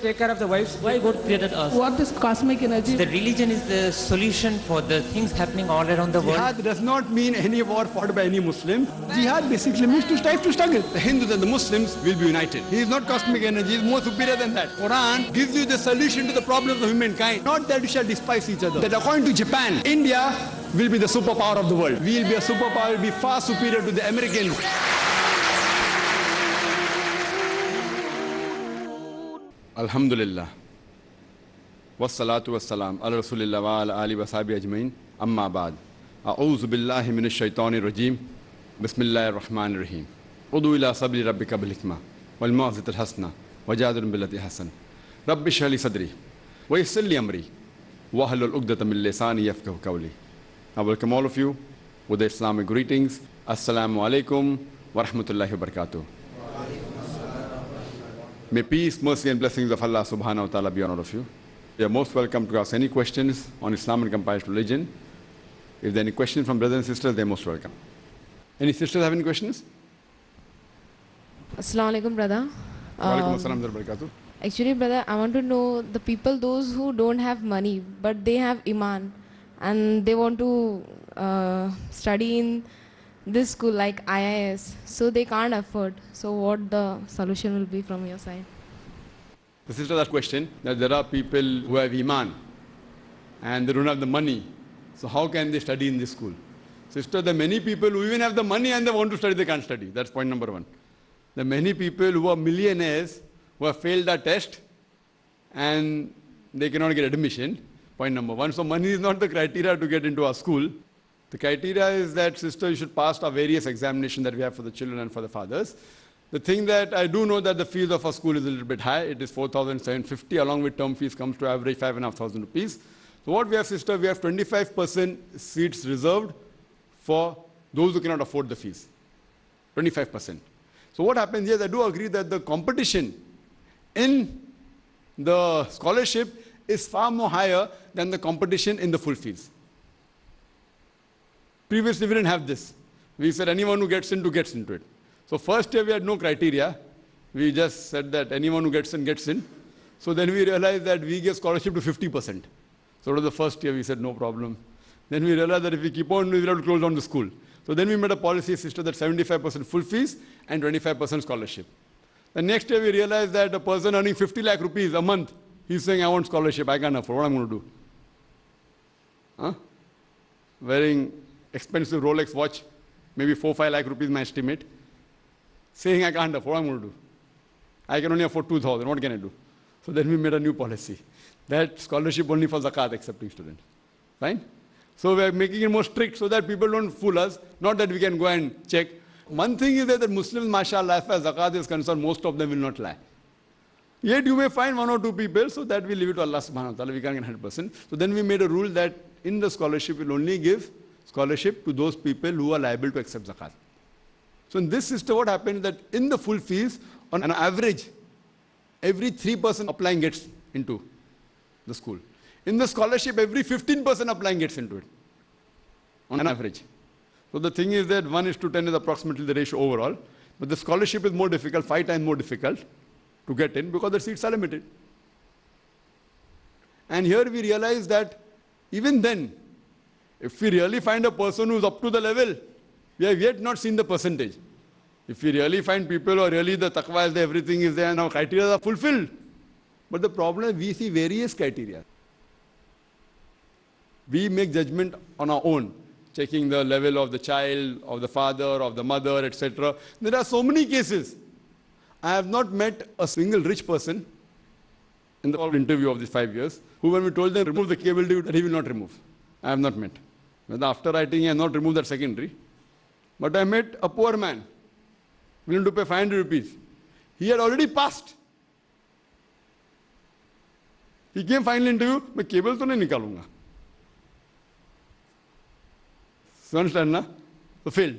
take care of the wives. Why God created us? What is cosmic energy? The religion is the solution for the things happening all around the world. Jihad does not mean any war fought by any Muslim. Jihad basically means to strive to struggle. The Hindus and the Muslims will be united. He is not cosmic energy, he is more superior than that. Quran gives you the solution to the problems of humankind, not that you shall despise each other. That according to Japan, India will be the superpower of the world. We will be a superpower, will be far superior to the Americans. Alhamdulillah. Wassalatu wassalam ala rasulillah wa ala alihi wa sahbihi ajmain. Amma ba'd. A'udhu billahi minash shaitanir rajim. Bismillahir rahmanir rahim. Udu ila sabri rabbika bil hikmah wal mau'izatil hasana wajadilhum billati hasan. Rabbi shrah li sadri wa yassir li amri wahlul 'uqdatam min lisani yafqahu qawli. I welcome all of you with the Islamic greetings. Assalamu alaikum wa rahmatullahi wa barakatuh. May peace, mercy and blessings of Allah subhanahu wa ta'ala be on all of you. You are most welcome to ask any questions on Islam and comparative religion. If there are any questions from brothers and sisters, they are most welcome. Any sisters have any questions? Assalamu alaikum, brother. Wa alaikum assalam wa barakatuh. Actually, brother, I want to know the people, those who don't have money, but they have Iman, and they want to study in this school like IIS, so they can't afford. So what the solution will be from your side? The sister asked a question that there are people who have Iman and they don't have the money. So how can they study in this school? Sister, there are many people who even have the money and they want to study, they can't study. That's point number one. There are many people who are millionaires who have failed a test and they cannot get admission. Point number one. So money is not the criteria to get into our school. The criteria is that, sister, you should pass our various examinations that we have for the children and for the fathers. The thing that I do know that the fees of our school is a little bit high. It is 4,750, along with term fees comes to average 5,500 rupees. So what we have, sister, we have 25% seats reserved for those who cannot afford the fees. 25%. So what happens, yes, I do agree that the competition in the scholarship is far more higher than the competition in the full fees. Previously, we didn't have this. We said anyone who gets into it. So first year, we had no criteria. We just said that anyone who gets in, gets in. So then we realized that we give scholarship to 50%. So the first year, we said no problem. Then we realized that if we keep on, we will have to close down the school. So then we made a policy, sister, that 75% full fees and 25% scholarship. The next year, we realized that a person earning 50 lakh rupees a month, he's saying, I want scholarship, I can't afford, what am I going to do? Huh? Wearing expensive Rolex watch, maybe 4-5 lakh rupees my estimate, saying I can't afford, what am I going to do? I can only afford 2,000, what can I do? So then we made a new policy, that scholarship only for zakat accepting students. Fine? So we are making it more strict so that people don't fool us, not that we can go and check. One thing is that the Muslims, mashallah, as far as zakat is concerned, most of them will not lie. Yet you may find one or two people, so that we leave it to Allah subhanahu wa ta'ala, we can't get 100%. So then we made a rule that in the scholarship, we'll only give scholarship to those people who are liable to accept zakat. So in this system, what happened that in the full fees, on an average, every 3% applying gets into the school. In the scholarship, every 15% applying gets into it, on an average. So the thing is that 1:10 is approximately the ratio overall, but the scholarship is more difficult, 5 times more difficult to get in because the seats are limited. And here we realize that even then, if we really find a person who's up to the level, we have yet not seen the percentage. If we really find people who are really the taqwa is there, everything is there, and our criteria are fulfilled. But the problem is we see various criteria. We make judgment on our own, checking the level of the child, of the father, of the mother, etc. There are so many cases. I have not met a single rich person in the interview of these 5 years who, when we told them remove the cable TV, that he will not remove. I have not met. But after writing, he has not removed that secondary. But I met a poor man, willing to pay 500 rupees. He had already passed. He came final interview, मैं cable तो नहीं निकालूंगा. So understand, na? So failed.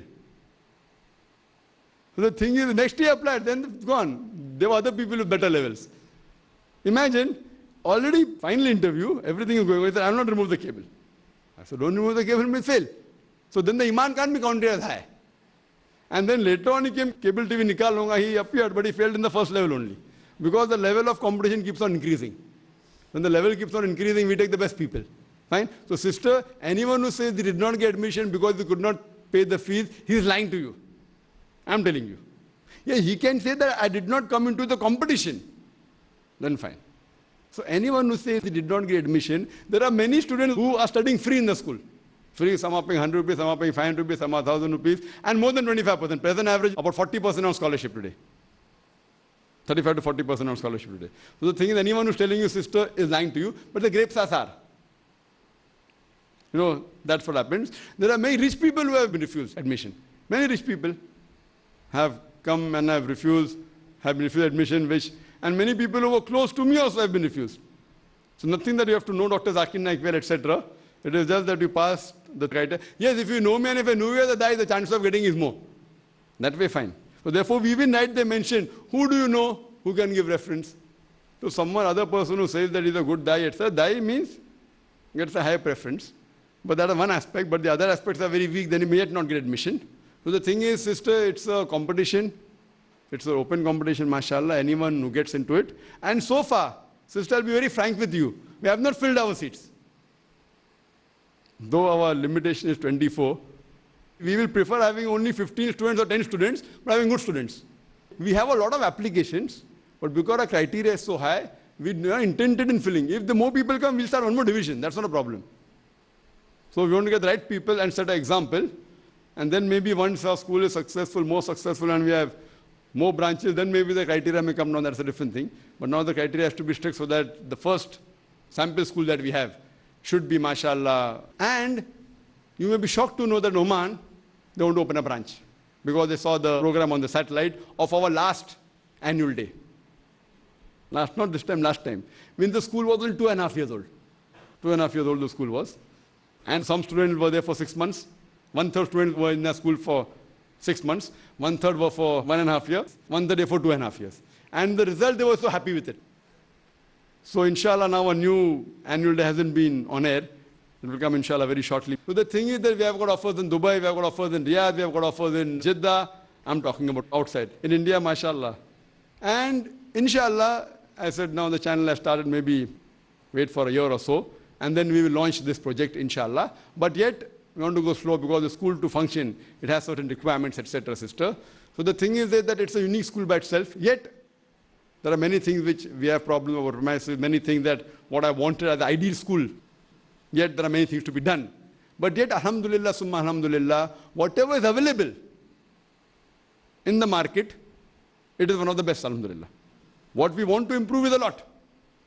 So the thing is, the next year applied, then it's gone. There were other people with better levels. Imagine, already final interview, everything is going on. He said, I will not remove the cable. I said, don't remove the cable, it will fail. So then the Iman can't be counted as high. And then later on he came, cable TV nikal lunga, he appeared, but he failed in the first level only. Because the level of competition keeps on increasing. When the level keeps on increasing, we take the best people. Fine? So sister, anyone who says they did not get admission because they could not pay the fees, he is lying to you. I'm telling you. Yeah, he can say that I did not come into the competition. Then fine. So anyone who says he did not get admission, there are many students who are studying free in the school. Free, some are paying 100 rupees, some are paying 500 rupees, some are 1,000 rupees, and more than 25%. Present average, about 40% on scholarship today. 35 to 40% on scholarship today. So the thing is, anyone who's telling you sister is lying to you, but the grapes are sour. You know, that's what happens. There are many rich people who have been refused admission. Many rich people have come and have been refused admission, and many people who were close to me also have been refused. So nothing that you have to know Dr. Zakir Naik well, etc. It is just that you pass the criteria. Yes, if you know me and if I know you as a guy, the chance of getting is more. That way, fine. So therefore, we will write they mention, who do you know who can give reference? To someone, other person who says that he's a good dai, etc. Dai means gets a higher preference. But that is one aspect, but the other aspects are very weak, then he may yet not get admission. So the thing is, sister, it's a competition. It's an open competition, mashallah, anyone who gets into it. And so far, sister, I'll be very frank with you, we have not filled our seats. Though our limitation is 24, we will prefer having only 15 students or 10 students, but having good students. We have a lot of applications, but because our criteria is so high, we are intended in filling. If the more people come, we'll start one more division. That's not a problem. So we want to get the right people and set an example. And then maybe once our school is successful, more successful, and we have more branches, then maybe the criteria may come down. That's a different thing. But now the criteria has to be strict so that the first sample school that we have should be, mashallah. And you may be shocked to know that in Oman, they want to open a branch because they saw the program on the satellite of our last annual day. Not this time, last time. When the school was only 2.5 years old. 2.5 years old the school was. And some students were there for 6 months. 1/3 students were in the school for 6 months. 1/3 were for 1.5 years. 1/3 for 2.5 years. And the result, they were so happy with it. So inshallah, now a new annual day hasn't been on air. It will come inshallah very shortly. So the thing is that we have got offers in Dubai, we have got offers in Riyadh, we have got offers in Jeddah. I'm talking about outside. In India, mashallah. And inshallah, I said now the channel has started, maybe wait for a year or so. And then we will launch this project, inshallah. But yet, we want to go slow because the school to function, it has certain requirements, etc., sister. So the thing is that it's a unique school by itself. Yet, there are many things which we have problems over premises, many things that what I wanted as the ideal school. Yet, there are many things to be done. But yet, alhamdulillah, summa alhamdulillah, whatever is available in the market, it is one of the best, alhamdulillah. What we want to improve is a lot.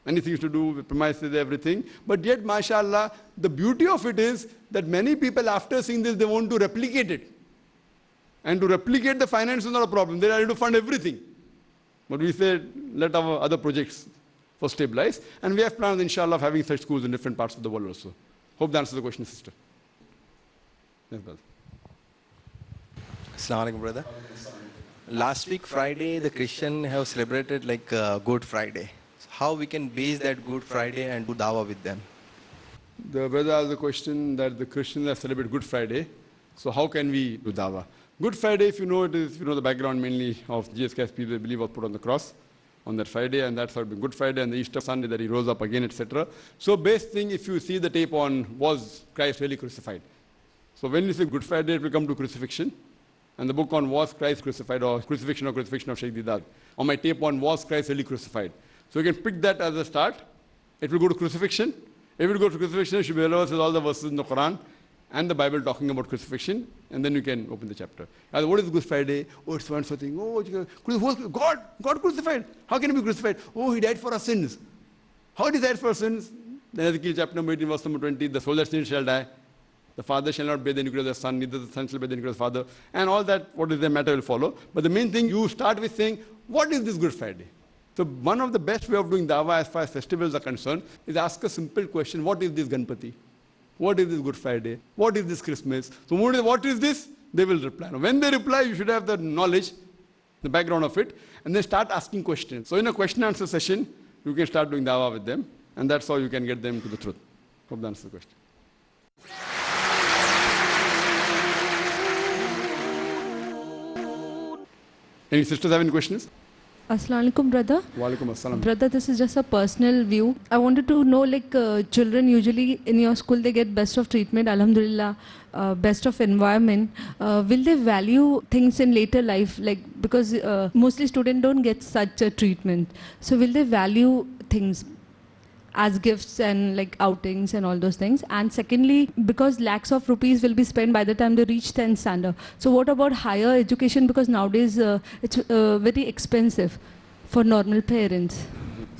Many things to do with premises, everything. But yet, mashallah, the beauty of it is that many people, after seeing this, they want to replicate it. And to replicate the finance is not a problem. They are ready to fund everything. But we said, let our other projects first stabilize. And we have plans, inshallah, of having such schools in different parts of the world also. Hope that answers the question, sister. Yes, brother. Assalamu alaikum, brother. Last week, Friday, the Christians have celebrated like Good Friday. How we can base that Good Friday and do dawah with them? The brother asked the question that the Christians have celebrated Good Friday. So how can we do dawah? Good Friday, if you know it is, you know the background mainly of Jesus Christ, people believe was put on the cross on that Friday, and that's how it been Good Friday, and the Easter Sunday that he rose up again, etc. So best thing, if you see the tape on, was Christ really crucified? So when you say Good Friday, it will come to crucifixion. And the book on was Christ crucified, or crucifixion of Sheikh Deedat. On my tape on was Christ really crucified. So you can pick that as a start. It will go to crucifixion. If it goes to crucifixion, it should be relevant with all the verses in the Quran and the Bible talking about crucifixion, and then you can open the chapter. What is Good Friday? Oh, it's one sort of thing. Oh, God crucified. How can he be crucified? Oh, he died for our sins. How did he die for our sins? Then Ezekiel chapter number 18, verse number 20, the soul that sins shall die. The father shall not bear the iniquity of the son, neither the son shall bear the iniquity of the father. And all that, what is the matter will follow. But the main thing, you start with saying, what is this Good Friday? So one of the best way of doing dawah as far as festivals are concerned is ask a simple question, what is this Ganpati? What is this Good Friday? What is this Christmas? So what is this? They will reply. Now, when they reply, you should have the knowledge, the background of it, and then start asking questions. So in a question-answer session, you can start doing dawah with them, and that's how you can get them to the truth. Hope that answers the question. Any sisters have any questions? Assalamu alaikum, brother. Walaikum assalam. Brother, this is just a personal view. I wanted to know, like, children usually in your school, they get best of treatment, alhamdulillah, best of environment. Will they value things in later life? Like, because mostly students don't get such a treatment. So will they value things as gifts and like outings and all those things? And secondly, because lakhs of rupees will be spent by the time they reach 10th standard. So what about higher education? Because nowadays it's very expensive for normal parents.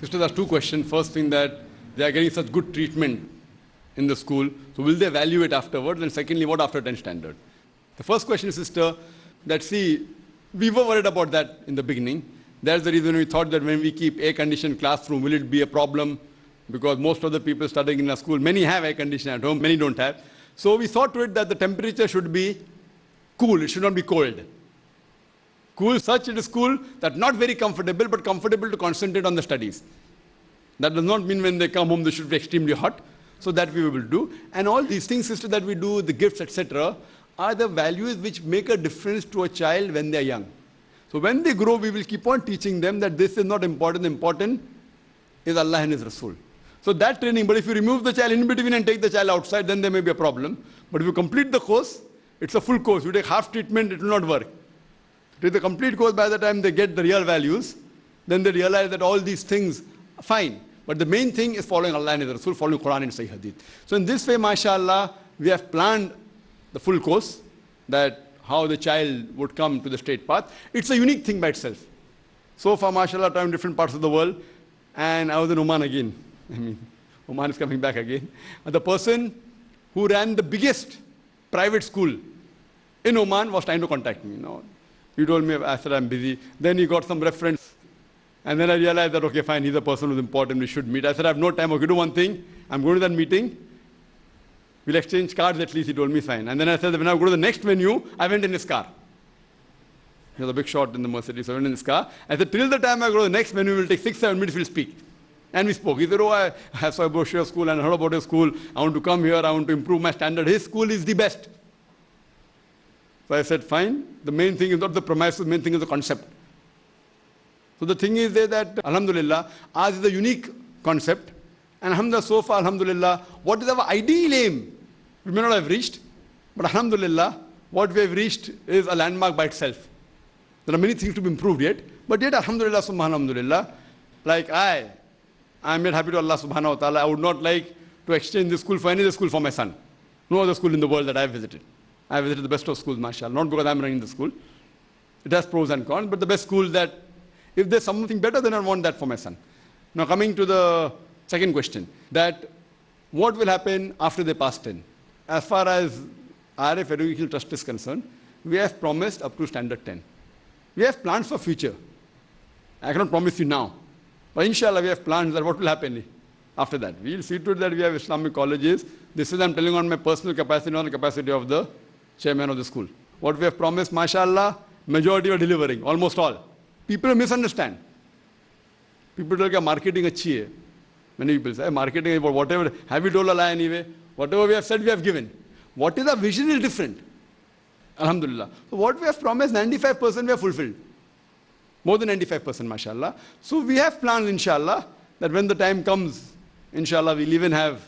Sister, there's two questions. First thing, that they are getting such good treatment in the school, so will they value it afterwards? And secondly, what after 10th standard? The first question, sister, that see, we were worried about that in the beginning. That's the reason we thought that when we keep air-conditioned classroom, will it be a problem? Because most of the people studying in our school, many have air conditioning at home, many don't have. So we saw to it that the temperature should be cool, it should not be cold. Cool such it is cool that not very comfortable, but comfortable to concentrate on the studies. That does not mean when they come home they should be extremely hot. So that we will do. And all these things, sister, that we do, the gifts, etc., are the values which make a difference to a child when they are young. So when they grow, we will keep on teaching them that this is not important. Important is Allah and His Rasul. So that training, but if you remove the child in between and take the child outside, then there may be a problem. But if you complete the course, it's a full course. You take half treatment, it will not work. Take the complete course, by the time they get the real values, then they realize that all these things are fine. But the main thing is following Allah and His Rasul, following Quran and Sahih Hadith. So in this way, mashallah, we have planned the full course, that how the child would come to the straight path. It's a unique thing by itself. So far, mashallah, I'm in different parts of the world, and I was in Oman again. I mean, Oman is coming back again. And the person who ran the biggest private school in Oman was trying to contact me. He told me, I said, I'm busy. Then he got some reference. And then I realized that, okay, fine, he's a person who's important, we should meet. I said, I have no time, okay, do one thing. I'm going to that meeting. We'll exchange cards at least, he told me, fine. And then I said, that when I go to the next venue, I went in his car. He was a big shot in the Mercedes, so I went in his car. I said, till the time I go to the next venue, we'll take 6-7 minutes, we'll speak. And we spoke. He said, oh, I saw about your school and heard about your school. I want to come here. I want to improve my standard. His school is the best. So I said, fine. The main thing is not the premise. The main thing is the concept. So the thing is there that, alhamdulillah, ours is a unique concept. And alhamdulillah, so far, alhamdulillah, what is our ideal aim? We may not have reached. But alhamdulillah, what we have reached is a landmark by itself. There are many things to be improved yet. But yet, alhamdulillah, subhanallah, like I'm yet happy to Allah subhanahu wa ta'ala. I would not like to exchange this school for any other school for my son. No other school in the world that I have visited. I have visited the best of schools, mashallah. Not because I'm running the school. It has pros and cons, but the best school that, if there's something better, then I want that for my son. Now coming to the second question, that what will happen after they pass 10? As far as RF Educational Trust is concerned, we have promised up to standard 10. We have plans for future. I cannot promise you now. But inshallah, we have plans that what will happen after that. We will see to it that we have Islamic colleges. This is I'm telling on my personal capacity, not the capacity of the chairman of the school. What we have promised, mashallah, majority are delivering, almost all. People misunderstand. People tell that marketing achhi hai. Many people say, marketing is whatever, have we told Allah anyway? Whatever we have said, we have given. What is our vision is different. Alhamdulillah. So what we have promised, 95% we have fulfilled. More than 95%, mashallah. So we have plans, inshallah, that when the time comes, inshallah, we'll even have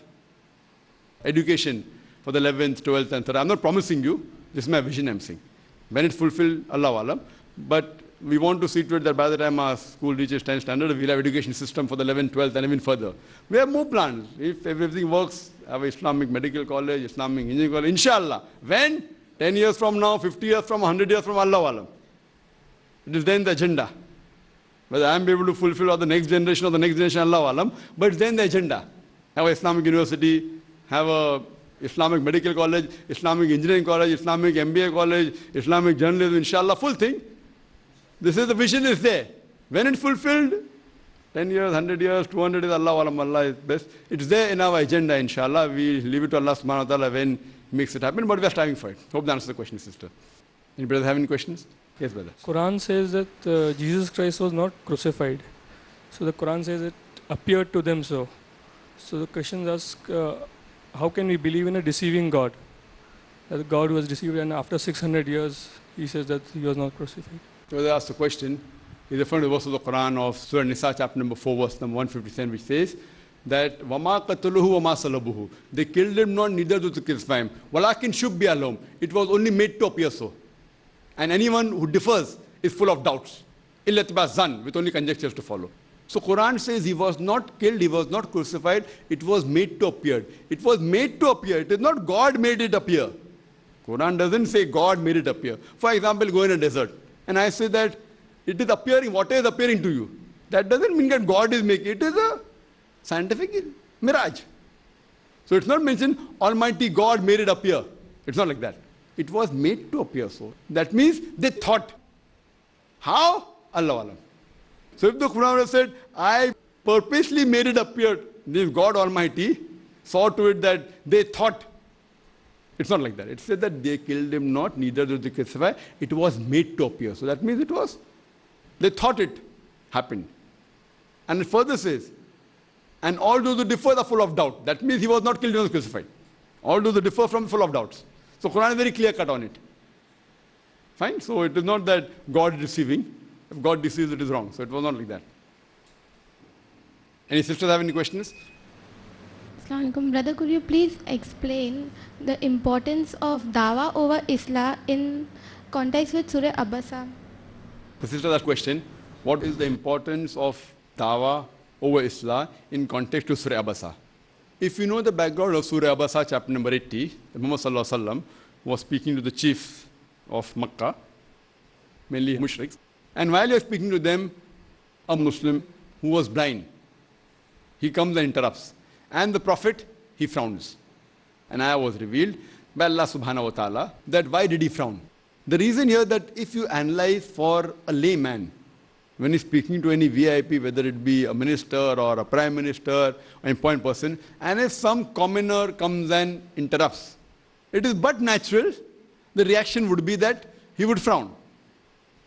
education for the 11th, 12th, and 13th. I'm not promising you. This is my vision, I'm saying. When it's fulfilled, Allah Alam. But we want to see to it that by the time our school reaches 10th standard, we'll have education system for the 11th, 12th, and even further. We have more plans. If everything works, have Islamic Medical College, Islamic Engineering College, inshallah. When? 10 years from now, 50 years from, 100 years from, Allah Alam. It is then the agenda. Whether I am able to fulfill or the next generation, Allah Alam, but it's then the agenda. Have an Islamic University, have a Islamic Medical College, Islamic Engineering College, Islamic MBA College, Islamic Journalism, inshallah, full thing. This is the vision is there. When it's fulfilled, 10 years, 100 years, 200 years, Allah Alam, Allah is best. It's there in our agenda, inshallah. We leave it to Allah subhanahu wa ta'ala when He makes it happen, but we are striving for it. Hope that answers the question, sister. Any brothers have any questions? Yes, brother. Quran says that Jesus Christ was not crucified. So the Quran says it appeared to them so. So the question asks, how can we believe in a deceiving God? That God was deceived and after 600 years, he says that he was not crucified. So they asked the question He's referring to the verse of the Quran of Surah Nisa, chapter number 4, verse number 157, which says that وَمَا قَتَلُهُ وَمَا صَلَبُهُ. They killed him not, neither to crucify him. وَلَكِنْ شُبِّهَ لَهُمْ. It was only made to appear so. And anyone who differs is full of doubts. إِلَّا اتِّبَاعَ الظَّنِّ, with only conjectures to follow. So Quran says he was not killed, he was not crucified, it was made to appear. It was made to appear. It is not God made it appear. Quran doesn't say God made it appear. For example, go in a desert and I say that it is appearing, what is appearing to you? That doesn't mean that God is making it. It is a scientific mirage. So it's not mentioned Almighty God made it appear. It's not like that. It was made to appear so. That means they thought. How? Allah Alam. So if the Quran has said, I purposely made it appear, this God Almighty saw to it that they thought. It's not like that. It said that they killed him not, neither did they crucify. It was made to appear. So that means it was, they thought it happened. And it further says, and all those who differ are full of doubt. That means he was not killed, he was crucified. All those who differ from full of doubts. So Quran is very clear cut on it. Fine? So it is not that God is deceiving. If God deceives, it is wrong. So it was not like that. Any sisters have any questions? Assalamu alaikum. Brother, could you please explain the importance of Dawah over Islah in context with Surah Abasa? The sister that question, what is the importance of Dawah over Islah in context to Surah Abasa? If you know the background of Surah Abasa, chapter number 80, the Muhammad Sallallahu Alaihi Wasallam was speaking to the chiefs of Makkah, mainly mushriks. And while he was speaking to them, a Muslim who was blind, he comes and interrupts. And the Prophet, he frowns. And ayah was revealed by Allah subhanahu wa ta'ala that why did he frown? The reason here that if you analyze for a layman, when he's speaking to any VIP, whether it be a minister or a prime minister or an important person, and if some commoner comes and interrupts, it is but natural, the reaction would be that he would frown.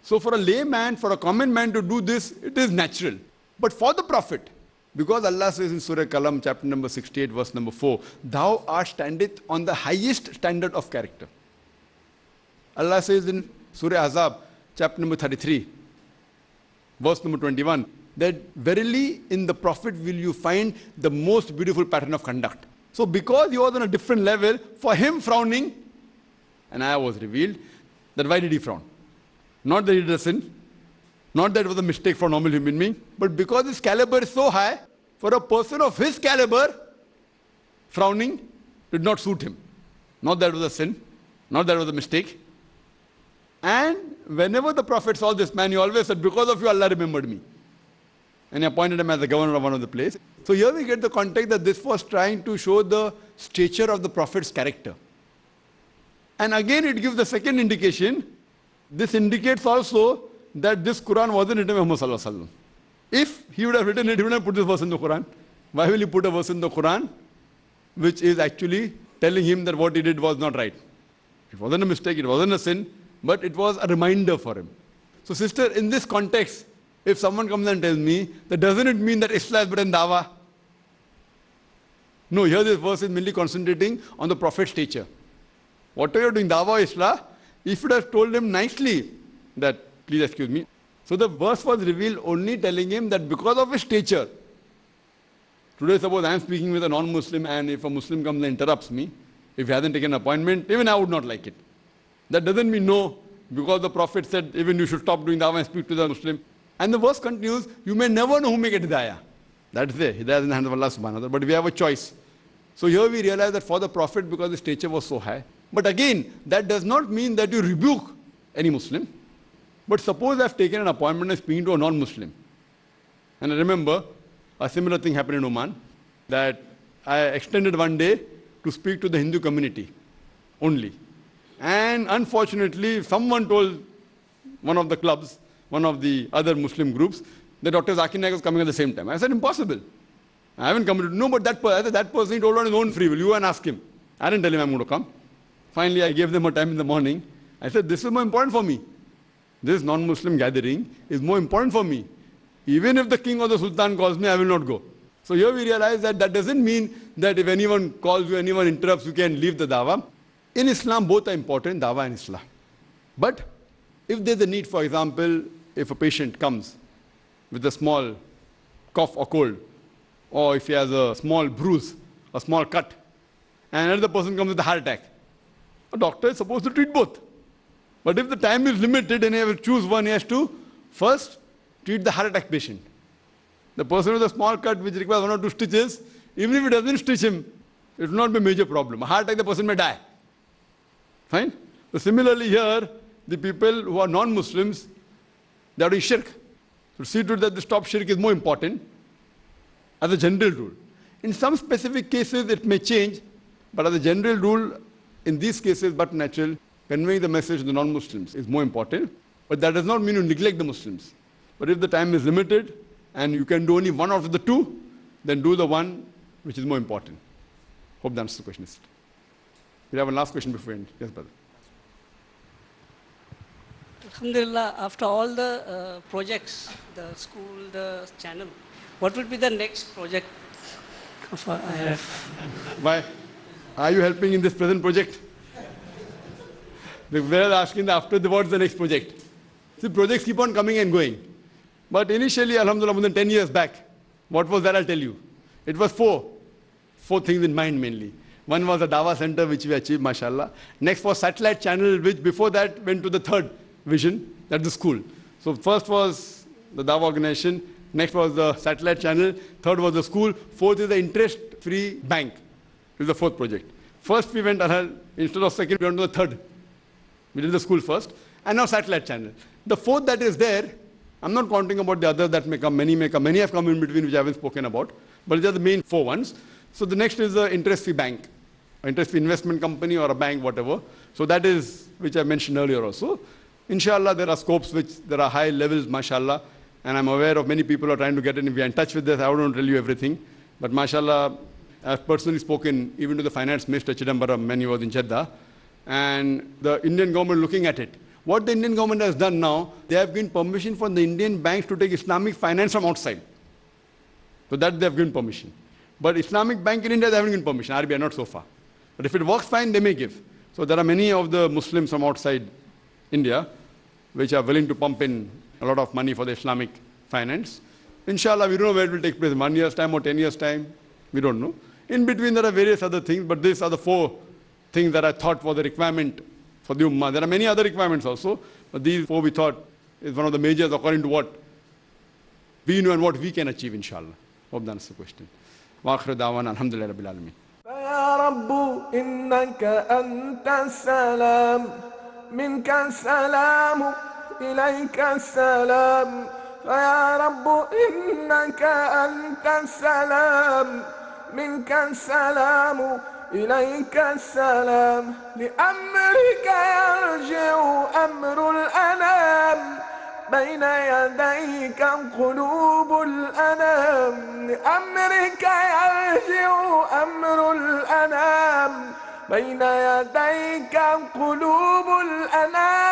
So for a layman, for a common man to do this, it is natural. But for the Prophet, because Allah says in Surah Qalam, chapter number 68, verse number 4, thou art standeth on the highest standard of character. Allah says in Surah Azab, chapter number 33, verse number 21, that verily in the Prophet will you find the most beautiful pattern of conduct. So because he was on a different level, for him frowning, an ayah was revealed, that why did he frown? Not that he did a sin, not that it was a mistake for a normal human being, but because his caliber is so high, for a person of his caliber, frowning did not suit him. Not that it was a sin, not that it was a mistake. And whenever the Prophet saw this man, he always said, because of you, Allah remembered me. And he appointed him as the governor of one of the place. So here we get the context that this was trying to show the stature of the Prophet's character. And again it gives the second indication. This indicates also that this Quran wasn't written by Muhammad Sallallahu Alaihi Wasallam. If he would have written it, he would have put this verse in the Quran. Why will he put a verse in the Quran which is actually telling him that what he did was not right? It wasn't a mistake, it wasn't a sin, but it was a reminder for him. So sister, in this context, if someone comes and tells me, that doesn't it mean that Islah is better than Dawah? No, here this verse is mainly concentrating on the Prophet's stature. Whatever you're doing, Dawah or Islah, if you have told him nicely that, please excuse me. So the verse was revealed only telling him that because of his stature. Today suppose I am speaking with a non-Muslim and if a Muslim comes and interrupts me, if he hasn't taken an appointment, even I would not like it. That doesn't mean no, because the Prophet said even you should stop doing Dawah and speak to the Muslim. And the verse continues, you may never know who may get Hidayah. That is there. Hidayah is in the hands of Allah subhanahu wa ta'ala. But we have a choice. So here we realize that for the Prophet, because his stature was so high. But again, that does not mean that you rebuke any Muslim. But suppose I have taken an appointment and speaking to a non-Muslim. And I remember a similar thing happened in Oman, that I extended one day to speak to the Hindu community only. And unfortunately, someone told one of the clubs, one of the other Muslim groups, that Dr. Zakir Naik was coming at the same time. I said, impossible. I haven't come to, no, but that person, he told on his own free will, you go and ask him. I didn't tell him I'm going to come. Finally, I gave them a time in the morning. I said, this is more important for me. This non-Muslim gathering is more important for me. Even if the king or the sultan calls me, I will not go. So here we realize that that doesn't mean that if anyone calls you, anyone interrupts, you can leave the dawah. In Islam, both are important, dawah and Islah. But if there's a need, for example, if a patient comes with a small cough or cold, or if he has a small bruise, a small cut, and another person comes with a heart attack, a doctor is supposed to treat both. But if the time is limited and he has to choose one, he has to first treat the heart attack patient. The person with a small cut which requires 1 or 2 stitches, even if he doesn't stitch him, it will not be a major problem. A heart attack, the person may die. Fine? So similarly here, the people who are non-Muslims, they are doing shirk. So see to it that the stop shirk is more important as a general rule. In some specific cases it may change, but as a general rule, in these cases, but natural, conveying the message to the non-Muslims is more important. But that does not mean you neglect the Muslims. But if the time is limited and you can do only one out of the two, then do the one which is more important. Hope that answers the question. We have one last question before we end. Yes, brother. Alhamdulillah, after all the projects, the school, the channel, what would be the next project of IF? Why? Are you helping in this present project? We are asking after what's the next project. See, projects keep on coming and going. But initially, alhamdulillah, more than 10 years back, what was that? I'll tell you. It was four things in mind mainly. One was the Dawah Center, which we achieved, mashallah. Next was satellite channel, which before that went to the third vision, that's the school. So first was the Dawah organization, next was the satellite channel, third was the school, fourth is the interest-free bank. This is the fourth project. First we went, instead of second, we went to the third. We did the school first, and now satellite channel. The fourth that is there, I'm not counting about the others that may come, many may come, many have come in between which I haven't spoken about, but these are the main four ones. So the next is the interest-free bank, interest-free investment company or a bank, whatever. So that is, which I mentioned earlier also. Inshallah, there are scopes which, there are high levels, mashallah, and I'm aware of many people are trying to get in. We are in touch with this, I won't tell you everything. But mashallah, I've personally spoken even to the finance minister, Chidambaram, when he was in Jeddah, and the Indian government looking at it. What the Indian government has done now, they have given permission for the Indian banks to take Islamic finance from outside. So that they have given permission. But Islamic bank in India, they haven't given permission. RBI, not so far. But if it works fine, they may give. So there are many of the Muslims from outside India which are willing to pump in a lot of money for the Islamic finance. Inshallah, we don't know where it will take place, 1 year's time or 10 years' time. We don't know. In between, there are various other things, but these are the four things that I thought were the requirement for the Ummah. There are many other requirements also, but these four we thought is one of the majors according to what we know and what we can achieve, inshallah. Hope that answers the question. Wa akhiru da'wana, alhamdulillah rabbil alameen. يا رب إنك أنت السلام منك السلام إليك السلام فيا رب إنك أنت السلام منك السلام إليك السلام لأمرك يرجع أمر الأنام بين يديك قلوب الأنام لأمرك يرجع أمر الأنام بين يديك قلوب الأنام